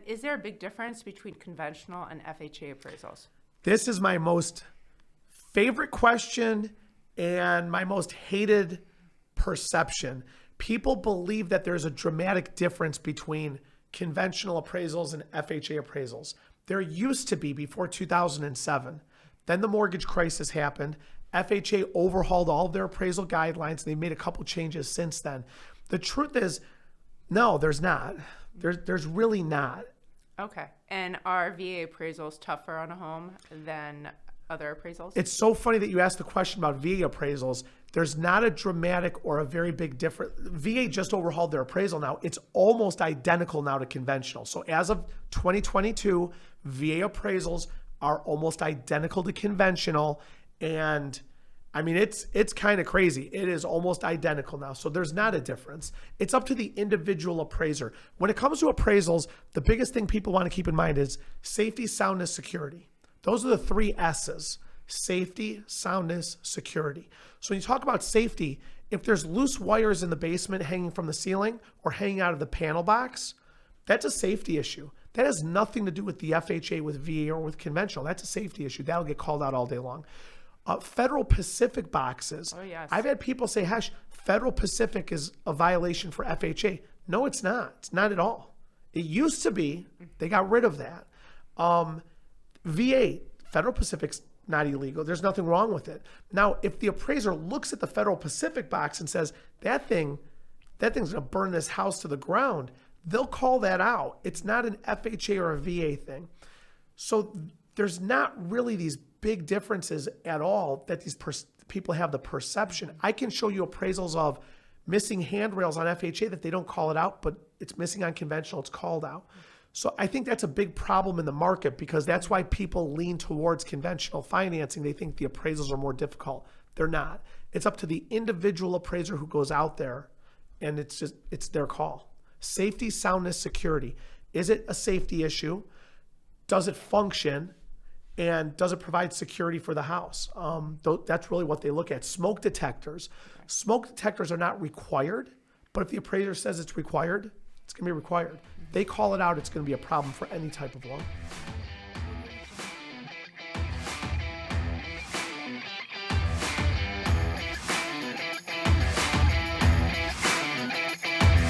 Is there a big difference between conventional and FHA appraisals? This is my most favorite question and my most hated perception. People believe that there's a dramatic difference between conventional appraisals and FHA appraisals. There used to be before 2007. Then the mortgage crisis happened. FHA overhauled all of their appraisal guidelines, and they made a couple changes since then. The truth is, no, there's not. There's really not. Okay. And are VA appraisals tougher on a home than other appraisals? It's so funny that you asked the question about VA appraisals. There's not a dramatic or a very big difference. VA just overhauled their appraisal now. It's almost identical now to conventional. So as of 2022, VA appraisals are almost identical to conventional. And I mean, it's kind of crazy. It is almost identical now. So there's not a difference. It's up to the individual appraiser. When it comes to appraisals, the biggest thing people want to keep in mind is safety, soundness, security. Those are the three S's: safety, soundness, security. So when you talk about safety, if there's loose wires in the basement hanging from the ceiling or hanging out of the panel box, that's a safety issue. That has nothing to do with the FHA, with VA, or with conventional. That's a safety issue. That'll get called out all day long. Federal Pacific boxes. Oh, yes. I've had people say, Khash, Federal Pacific is a violation for FHA. No, it's not. It's not at all. It used to be. They got rid of that. VA, Federal Pacific's not illegal. There's nothing wrong with it. Now, if the appraiser looks at the Federal Pacific box and says, that thing's going to burn this house to the ground, they'll call that out. It's not an FHA or a VA thing. So there's not really these big differences at all that these people have the perception. I can show you appraisals of missing handrails on FHA that they don't call it out, but it's missing on conventional, it's called out. So I think that's a big problem in the market, because that's why people lean towards conventional financing. They think the appraisals are more difficult. They're not. It's up to the individual appraiser who goes out there, and it's their call. Safety, soundness, security. Is it a safety issue? Does it function? And does it provide security for the house? That's really what they look at. Smoke detectors. Smoke detectors are not required, but if the appraiser says it's required, it's going to be required. They call it out, it's going to be a problem for any type of loan.